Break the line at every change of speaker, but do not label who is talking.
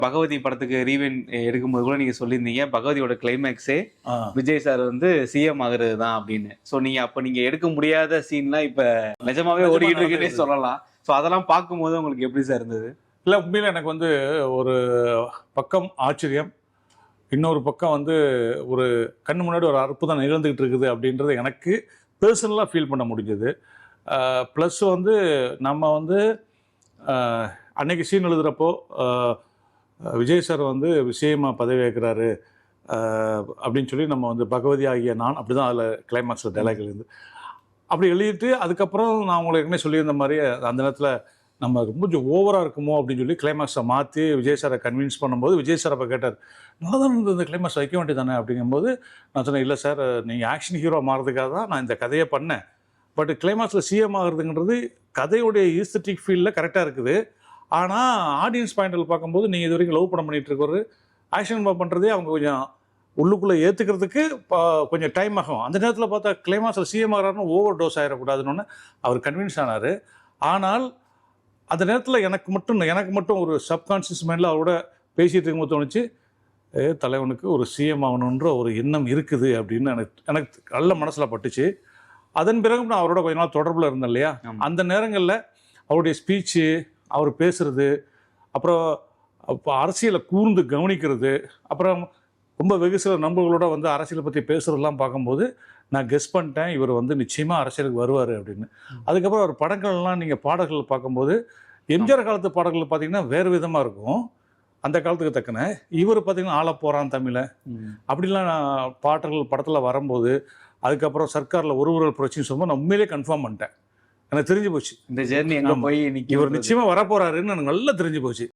பகவதி படத்துக்கு ரீவென் எடுக்கும்போது கூட நீங்க சொல்லியிருந்தீங்க பகவதியோட கிளைமேக்ஸே விஜய் சார் வந்து சிஎம் ஆகுறது தான் அப்படின்னு. ஸோ நீங்க எடுக்க முடியாத சீன்லாம் இப்ப நிஜமாவே ஓடிக்கிட்டு இருக்குன்னே சொல்லலாம். ஸோ அதெல்லாம் பார்க்கும்போது உங்களுக்கு எப்படி சார் இருந்தது?
இல்லை, உண்மையில எனக்கு வந்து ஒரு பக்கம் ஆச்சரியம், இன்னொரு பக்கம் வந்து ஒரு கண்ணு முன்னாடி ஒரு அற்புதம் நிகழ்ந்துகிட்டு இருக்குது அப்படின்றது எனக்கு பர்சனலாக ஃபீல் பண்ண முடிஞ்சது. ப்ளஸ் வந்து நம்ம வந்து அன்னைக்கு சீன் எழுதுகிறப்போ விஜய் சார் வந்து விஷயமாக பதவி ஏற்கிறாரு அப்படின்னு சொல்லி நம்ம வந்து பகவதி ஆகிய நான் அப்படி தான் அதில் கிளைமாக்ஸில் டைலாக் இருந்து அப்படி எழுதிட்டு அதுக்கப்புறம் நான் உங்களுக்கு ஏற்கனவே சொல்லியிருந்த மாதிரி அந்த நேரத்தில் நம்ம ரொம்ப கொஞ்சம் ஓவராக இருக்குமோ அப்படின்னு சொல்லி கிளைமாக்ஸை மாற்றி விஜய் சாரை கன்வின்ஸ் பண்ணும்போது விஜய் சார் அப்போ கேட்டார், நல்லா தான் இருந்தது இந்த கிளைமாக்ஸ் வைக்க வேண்டியதானே அப்படிங்கும்போது நான் சொன்னேன், இல்லை சார், நீங்கள் ஆக்ஷன் ஹீரோ மாறதுக்காக தான் நான் இந்த கதையை பண்ணேன். பட் கிளைமாக்ஸில் சிஎம் ஆகுறதுங்கிறது கதையுடைய ஈஸ்தட்டிக் ஃபீல்டில் கரெக்டாக இருக்குது. ஆனால் ஆடியன்ஸ் பாயிண்டில் பார்க்கும்போது நீங்கள் இது வரைக்கும் லவ் படம் பண்ணிகிட்டு இருக்கிற ஆக்ஷன் பண்ணுறதே அவங்க கொஞ்சம் உள்ளுக்குள்ளே ஏற்றுக்கிறதுக்கு கொஞ்சம் டைம் ஆகும். அந்த நேரத்தில் பார்த்தா கிளைமாக்ஸில் சிஎம் ஆகிறாருன்னு ஓவர் டோஸ் ஆகிடக்கூடாதுன்னு அவர் கன்வின்ஸ் ஆனார். ஆனால் அந்த நேரத்தில் எனக்கு மட்டும் ஒரு சப்கான்ஷியஸ் மைண்டில் அவரோட பேசிகிட்டு இருக்கும்போது தோணுச்சு, தலைவனுக்கு ஒரு சிஎம் ஆகணுன்ற ஒரு எண்ணம் இருக்குது அப்படின்னு எனக்கு நல்ல மனசில் பட்டுச்சு. அதன் பிறகு நான் அவரோட கொஞ்ச நாள் தொடர்பில் இருந்தேன் இல்லையா, அந்த நேரங்களில் அவருடைய ஸ்பீச்சு, அவர் பேசுறது, அப்புறம் அரசியலை கூர்ந்து கவனிக்கிறது, அப்புறம் ரொம்ப வெகு சில நண்பர்களோட வந்து அரசியலை பற்றி பேசுறதெல்லாம் பார்க்கும்போது நான் கெஸ் பண்ணிட்டேன் இவர் வந்து நிச்சயமாக அரசியலுக்கு வருவார் அப்படின்னு. அதுக்கப்புறம் அவர் படங்கள்லாம் நீங்கள் பாடல்கள் பார்க்கும்போது எம்ஜிஆர் காலத்து பாடல்கள் பார்த்தீங்கன்னா வேறு விதமாக இருக்கும். அந்த காலத்துக்கு தக்கன இவர் பார்த்தீங்கன்னா ஆள போகிறான் தமிழை அப்படிலாம் பாடல்கள் படத்தில் வரும்போது அதுக்கப்புறம் சர்க்காரில் ஒரு பிரச்சனை சொல்லும்போது நான் உண்மையிலே கன்ஃபார்ம் பண்ணிட்டேன். எனக்கு தெரிஞ்சு போச்சு
இந்த ஜெர்னி எங்கே போய்
இவர் நிச்சயமாக வரப்போறாருன்னு எனக்கு நல்லா தெரிஞ்சு போச்சு.